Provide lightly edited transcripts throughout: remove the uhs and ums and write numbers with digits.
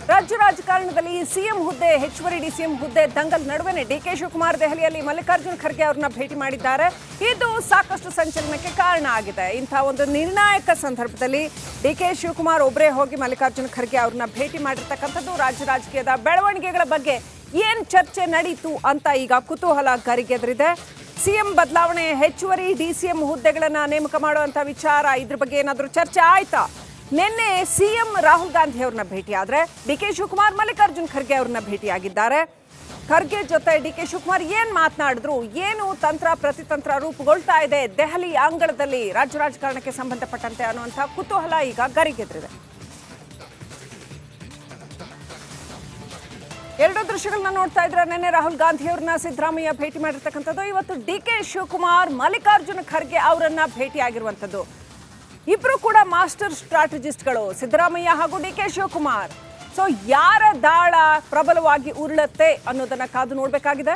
ರಾಜ್ಯ ರಾಜಕಾರಣದಲ್ಲಿ ಸಿಎಂ ಹುದ್ದೆ ಹೆಚ್ಚುವರಿ ಡಿಸಿಎಂ ಹುದ್ದೆ ದಂಗಲ್ ನಡುವೆನೇ ಡಿಕೆ ಶಿವಕುಮಾರ್ ದೆಹಲಿಯಲ್ಲಿ ಮಲ್ಲಿಕಾರ್ಜುನ್ ಖರ್ಗೆ ಅವರನ್ನ ಭೇಟಿ ಮಾಡಿದ್ದಾರೆ. ಇದು ಸಾಕಷ್ಟು ಸಂಚಲನಕ್ಕೆ ಕಾರಣ ಆಗಿದೆ. ಇಂಥ ಒಂದು ನಿರ್ಣಾಯಕ ಸಂದರ್ಭದಲ್ಲಿ ಡಿಕೆ ಶಿವಕುಮಾರ್ ಒಬ್ಬರೇ ಹೋಗಿ ಮಲ್ಲಿಕಾರ್ಜುನ್ ಖರ್ಗೆ ಅವರನ್ನ ಭೇಟಿ ಮಾಡಿರ್ತಕ್ಕಂಥದ್ದು ರಾಜ್ಯ ರಾಜಕೀಯದ ಬೆಳವಣಿಗೆಗಳ ಬಗ್ಗೆ ಏನು ಚರ್ಚೆ ನಡೀತು ಅಂತ ಈಗ ಕುತೂಹಲ ಗರಿಗೆದರಿದೆ. ಸಿಎಂ ಬದಲಾವಣೆ, ಹೆಚ್ಚುವರಿ ಡಿಸಿಎಂ ಹುದ್ದೆಗಳನ್ನ ನೇಮಕ ಮಾಡುವಂತ ವಿಚಾರ, ಇದ್ರ ಬಗ್ಗೆ ಏನಾದರೂ ಚರ್ಚೆ ಆಯ್ತಾ? ನಿನ್ನೆ ಸಿಎಂ ರಾಹುಲ್ ಗಾಂಧಿ ಅವ್ರನ್ನ ಭೇಟಿ ಆದ್ರೆ ಡಿಕೆ ಶಿವಕುಮಾರ್ ಮಲ್ಲಿಕಾರ್ಜುನ್ ಖರ್ಗೆ ಅವ್ರನ್ನ ಭೇಟಿಯಾಗಿದ್ದಾರೆ. ಖರ್ಗೆ ಜೊತೆ ಡಿಕೆ ಶಿವಕುಮಾರ್ ಏನ್ ಮಾತನಾಡಿದ್ರು, ಏನು ತಂತ್ರ ಪ್ರತಿತಂತ್ರ ರೂಪುಗೊಳ್ತಾ ಇದೆ ದೆಹಲಿ ಅಂಗಳದಲ್ಲಿ ರಾಜ್ಯ ರಾಜಕಾರಣಕ್ಕೆ ಸಂಬಂಧಪಟ್ಟಂತೆ ಅನ್ನುವಂಥ ಕುತೂಹಲ ಈಗ ಗರಿಗೆದರಿದೆ. ಎರಡು ದೃಶ್ಯಗಳನ್ನ ನೋಡ್ತಾ ಇದ್ರೆ, ನಿನ್ನೆ ರಾಹುಲ್ ಗಾಂಧಿ ಅವ್ರನ್ನ ಸಿದ್ದರಾಮಯ್ಯ ಭೇಟಿ ಮಾಡಿರ್ತಕ್ಕಂಥದ್ದು, ಇವತ್ತು ಡಿಕೆ ಶಿವಕುಮಾರ್ ಮಲ್ಲಿಕಾರ್ಜುನ್ ಖರ್ಗೆ ಅವರನ್ನ ಭೇಟಿಯಾಗಿರುವಂಥದ್ದು. ಇಬ್ರು ಕೂಡ ಮಾಸ್ಟರ್ ಸ್ಟ್ರಾಟಜಿಸ್ಟ್ಗಳು, ಸಿದ್ದರಾಮಯ್ಯ ಹಾಗೂ ಡಿಕೆ ಶಿವಕುಮಾರ್. ಸೊ ಯಾರ ದಾಳ ಪ್ರಬಲವಾಗಿ ಉರುಳುತ್ತೆ ಅನ್ನೋದನ್ನ ಕಾದು ನೋಡ್ಬೇಕಾಗಿದೆ.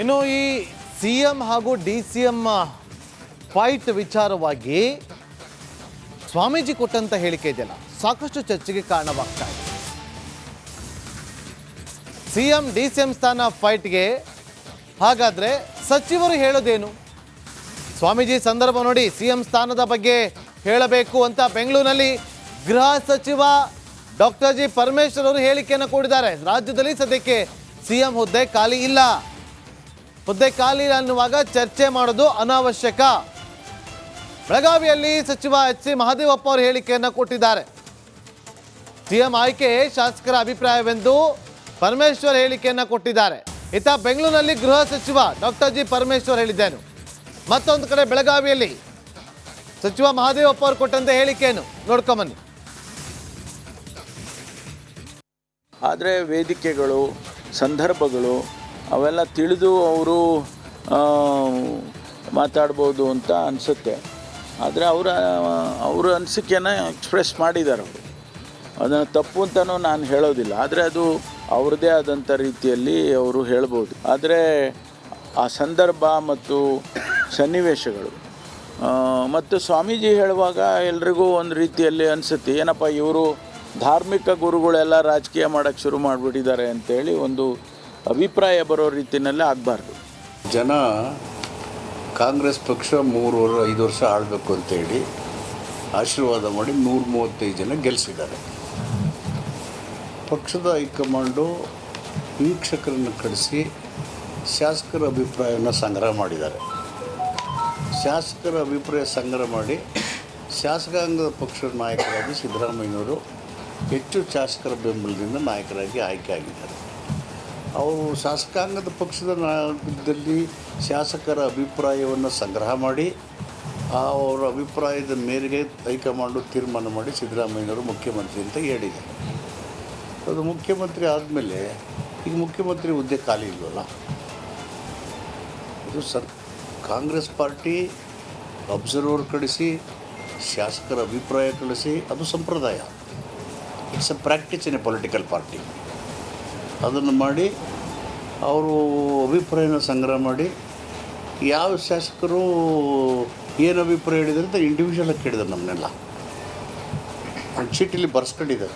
ಇನ್ನು ಈ ಸಿಎಂ ಹಾಗೂ ಡಿಸಿಎಂ ಫೈಟ್ ವಿಚಾರವಾಗಿ ಸ್ವಾಮೀಜಿ ಕೊಟ್ಟಂತ ಹೇಳಿಕೆ ಇದೆಯಲ್ಲ, ಸಾಕಷ್ಟು ಚರ್ಚೆಗೆ ಕಾರಣವಾಗ್ತಾ ಇದೆ. ಸಿಎಂ ಡಿಸಿಎಂ ಸ್ಥಾನ ಫೈಟ್ಗೆ ಹಾಗಾದ್ರೆ ಸಚಿವರು ಹೇಳೋದೇನು? ಸ್ವಾಮೀಜಿ ಸಂದರ್ಭ ನೋಡಿ ಸಿಎಂ ಸ್ಥಾನದ ಬಗ್ಗೆ ಹೇಳಬೇಕು ಅಂತ ಬೆಂಗಳೂರಿನಲ್ಲಿ ಗೃಹ ಸಚಿವ ಡಾಕ್ಟರ್ ಜಿ ಪರಮೇಶ್ವರ್ ಅವರು ಹೇಳಿಕೆಯನ್ನು ಕೊಟ್ಟಿದ್ದಾರೆ. ರಾಜ್ಯದಲ್ಲಿ ಸದ್ಯಕ್ಕೆ ಸಿಎಂ ಹುದ್ದೆ ಖಾಲಿ ಇಲ್ಲ, ಹುದ್ದೆ ಖಾಲಿ ಅನ್ನುವಾಗ ಚರ್ಚೆ ಮಾಡೋದು ಅನಾವಶ್ಯಕ. ಬೆಳಗಾವಿಯಲ್ಲಿ ಸಚಿವ ಎಚ್ ಸಿ ಮಹದೇವಪ್ಪ ಅವರು ಹೇಳಿಕೆಯನ್ನು ಕೊಟ್ಟಿದ್ದಾರೆ. ಸಿಎಂ ಆಯ್ಕೆ ಶಾಸಕರ ಅಭಿಪ್ರಾಯವೆಂದು ಪರಮೇಶ್ವರ್ ಹೇಳಿಕೆಯನ್ನು ಕೊಟ್ಟಿದ್ದಾರೆ. ಇತ್ತ ಬೆಂಗಳೂರಿನಲ್ಲಿ ಗೃಹ ಸಚಿವ ಡಾಕ್ಟರ್ ಜಿ ಪರಮೇಶ್ವರ್ ಹೇಳಿದ್ದೇನು, ಮತ್ತೊಂದು ಕಡೆ ಬೆಳಗಾವಿಯಲ್ಲಿ ಸಚಿವ ಮಹದೇವಪ್ಪ ಅವರು ಕೊಟ್ಟಂತ ಹೇಳಿಕೆಯನ್ನು ನೋಡ್ಕೊಂಬನ್ನಿ. ಆದರೆ ವೇದಿಕೆಗಳು, ಸಂದರ್ಭಗಳು ಅವೆಲ್ಲ ತಿಳಿದು ಅವರು ಮಾತಾಡ್ಬೋದು ಅಂತ ಅನಿಸುತ್ತೆ. ಆದರೆ ಅವರ ಅನಿಸಿಕೆನ ಎಕ್ಸ್ಪ್ರೆಸ್ ಮಾಡಿದ್ದಾರೆ. ಅವರು ಅದನ್ನು ತಪ್ಪು ಅಂತಲೂ ನಾನು ಹೇಳೋದಿಲ್ಲ, ಆದರೆ ಅದು ಅವ್ರದ್ದೇ ಆದಂಥ ರೀತಿಯಲ್ಲಿ ಅವರು ಹೇಳ್ಬೋದು. ಆದರೆ ಆ ಸಂದರ್ಭ ಮತ್ತು ಸನ್ನಿವೇಶಗಳು ಮತ್ತು ಸ್ವಾಮೀಜಿ ಹೇಳುವಾಗ ಎಲ್ರಿಗೂ ಒಂದು ರೀತಿಯಲ್ಲಿ ಅನಿಸುತ್ತೆ, ಏನಪ್ಪ ಇವರು ಧಾರ್ಮಿಕ ಗುರುಗಳೆಲ್ಲ ರಾಜಕೀಯ ಮಾಡೋಕ್ಕೆ ಶುರು ಮಾಡಿಬಿಟ್ಟಿದ್ದಾರೆ ಅಂತೇಳಿ ಒಂದು ಅಭಿಪ್ರಾಯ ಬರೋ ರೀತಿಯಲ್ಲೇ ಆಗಬಾರ್ದು. ಜನ ಕಾಂಗ್ರೆಸ್ ಪಕ್ಷ 3-5 ವರ್ಷ ಆಳಬೇಕು ಅಂತೇಳಿ ಆಶೀರ್ವಾದ ಮಾಡಿ 135 ಜನ ಗೆಲ್ಲಿಸಿದ್ದಾರೆ. ಪಕ್ಷದ ಹೈಕಮಾಂಡು ವೀಕ್ಷಕರನ್ನು ಕಳಿಸಿ ಶಾಸಕರ ಅಭಿಪ್ರಾಯವನ್ನು ಸಂಗ್ರಹ ಮಾಡಿದ್ದಾರೆ. ಶಾಸಕರ ಅಭಿಪ್ರಾಯ ಸಂಗ್ರಹ ಮಾಡಿ ಶಾಸಕಾಂಗದ ಪಕ್ಷದ ನಾಯಕರಾಗಿ ಸಿದ್ದರಾಮಯ್ಯನವರು ಹೆಚ್ಚು ಶಾಸಕರ ಬೆಂಬಲದಿಂದ ನಾಯಕರಾಗಿ ಆಯ್ಕೆ ಆಗಿದ್ದಾರೆ. ಅವರು ಶಾಸಕಾಂಗದ ಪಕ್ಷದ ನಾಯಕದಲ್ಲಿ ಶಾಸಕರ ಅಭಿಪ್ರಾಯವನ್ನು ಸಂಗ್ರಹ ಮಾಡಿ ಅವರ ಅಭಿಪ್ರಾಯದ ಮೇರೆಗೆ ಹೈಕಮಾಂಡು ತೀರ್ಮಾನ ಮಾಡಿ ಸಿದ್ದರಾಮಯ್ಯನವರು ಮುಖ್ಯಮಂತ್ರಿ ಅಂತ ಹೇಳಿದ್ದಾರೆ. ಅದು ಮುಖ್ಯಮಂತ್ರಿ ಆದಮೇಲೆ ಈಗ ಮುಖ್ಯಮಂತ್ರಿ ಹುದ್ದೆ ಖಾಲಿ ಇಲ್ವಲ್ಲ, ಇದು ಕಾಂಗ್ರೆಸ್ ಪಾರ್ಟಿ ಅಬ್ಸರ್ವರ್ ಕಳಿಸಿ ಶಾಸಕರ ಅಭಿಪ್ರಾಯ ಕಳಿಸಿ, ಅದು ಸಂಪ್ರದಾಯ. It's A practice in a political party. ಅದನ್ನು ಮಾಡಿ ಅವರು ಅಭಿಪ್ರಾಯನ ಸಂಗ್ರಹ ಮಾಡಿ ಯಾವ ಶಾಸಕರು ಏನು ಅಭಿಪ್ರಾಯ ಹೇಳಿದ್ರೆ ಅಂತ ಇಂಡಿವಿಜುವಲಾಗಿ ಕೇಳಿದ್ದಾರೆ. ನಮ್ಮನ್ನೆಲ್ಲ ಚೀಟಿಲಿ ಬರ್ಸ್ಕೊಂಡಿದ್ದಾರೆ.